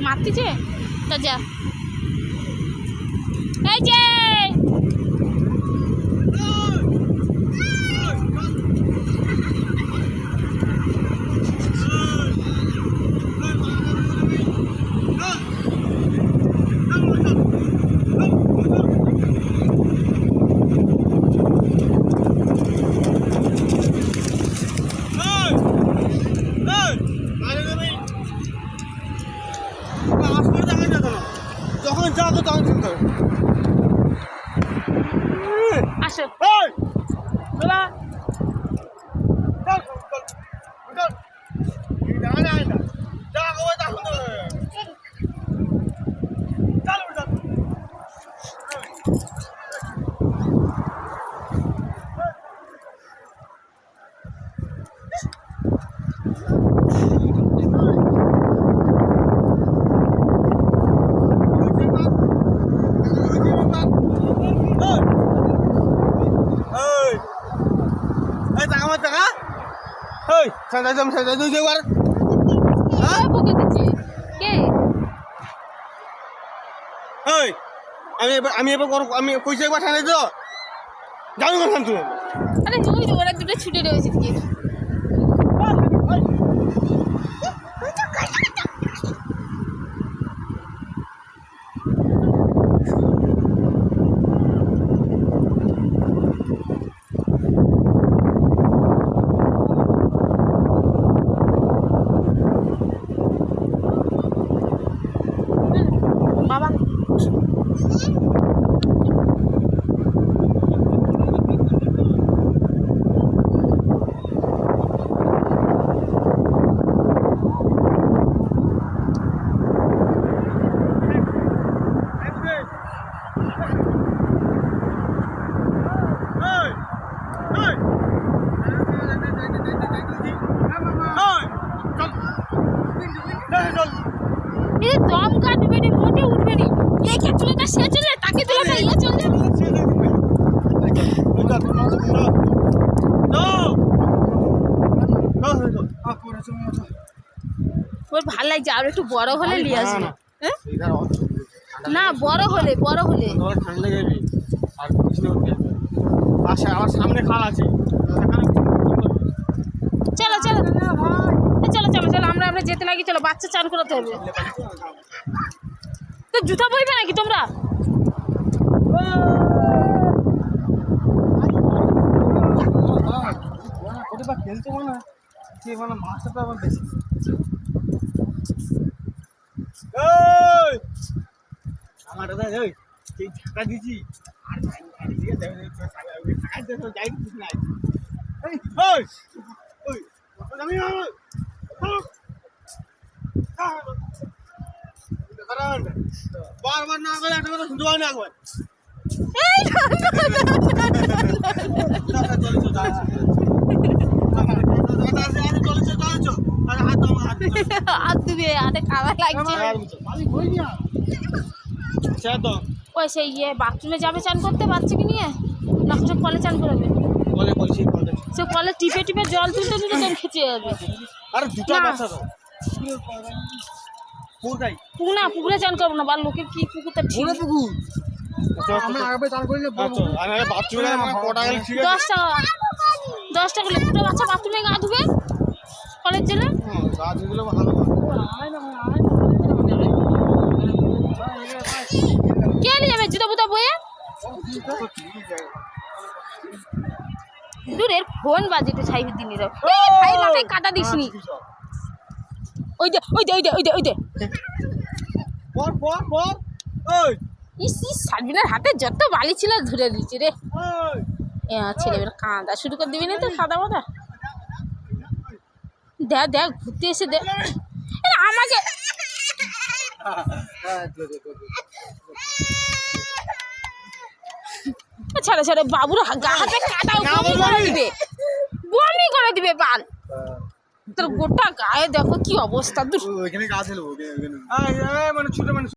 মারতিছে তা যা এই যে যখন যাবো তখন চিন্তা হবে। আসো আমি কইছি একবার ঠান্ডা তো যাবো কোথাও তুমি আরে ওই ওরা দুটো ছুটে রয়েছে কি বাবা দম কাটবে নি মোটে উঠবে নি লেখে চলে না সে চলে তাকে দিলে না ইয়ে চলে ওর ভালো লাগছে আর একটু বড় হলে নিয়ে আসবে না বড় হলে ঠান্ডা যাবে আর আচ্ছা আমার সামনে খাল আছে চলো চলো চলো চলো চলো আমরা যেতে লাগি চলো বাচ্চা চান করাতে হবে তো জুতা পরবে নাকি তোমরা খেলতে না সে মানে মাছটা তো আমার বেশি আমার দাদা ওই সেই ঢাকা দিছি আর যাই নাই বারবার না করে একটা কথা শুনতে পাই না একবার হাত দিবে হাতে খাওয়া লাগছে ওই সেই ইয়ে বাথরুমে যাবে চান করতে বাচ্চাকে নিয়ে না কিছু কলে চান করবে সে কলে টিপে টিপে জল তুলতে তুলতে তোর খেচে যাবে পুকুরে চান করবো না বা লোকে কি পুকুরটা ঠিক 10 টাকা দুটো বাচ্চা বাথরুমে গা ধুবে কলের জন্য কে নিয়ে যাবে জুতা বুতা বয়ে দূরের ফোন বাজিতে ছাইবি দিন ভাই মাথায় কাটা দিসনি ওই দে ওই দে ওই দে ওই দে ওই দে সালবিনার হাতে যত বালি ছিল ধরে দিচ্ছি রে ছেলেবেলা কাঁদা শুরু করে দিবি না তো সাদা মাদা দেখ দেখ ঘুরতে এসে দেখ আমাকে ছাড়া ছাড়া বাবুর গা হাতে কাটা বমি করে দিবে বাল তোর গোটা গায়ে দেখো কি অবস্থা। মানে ছোট মানুষ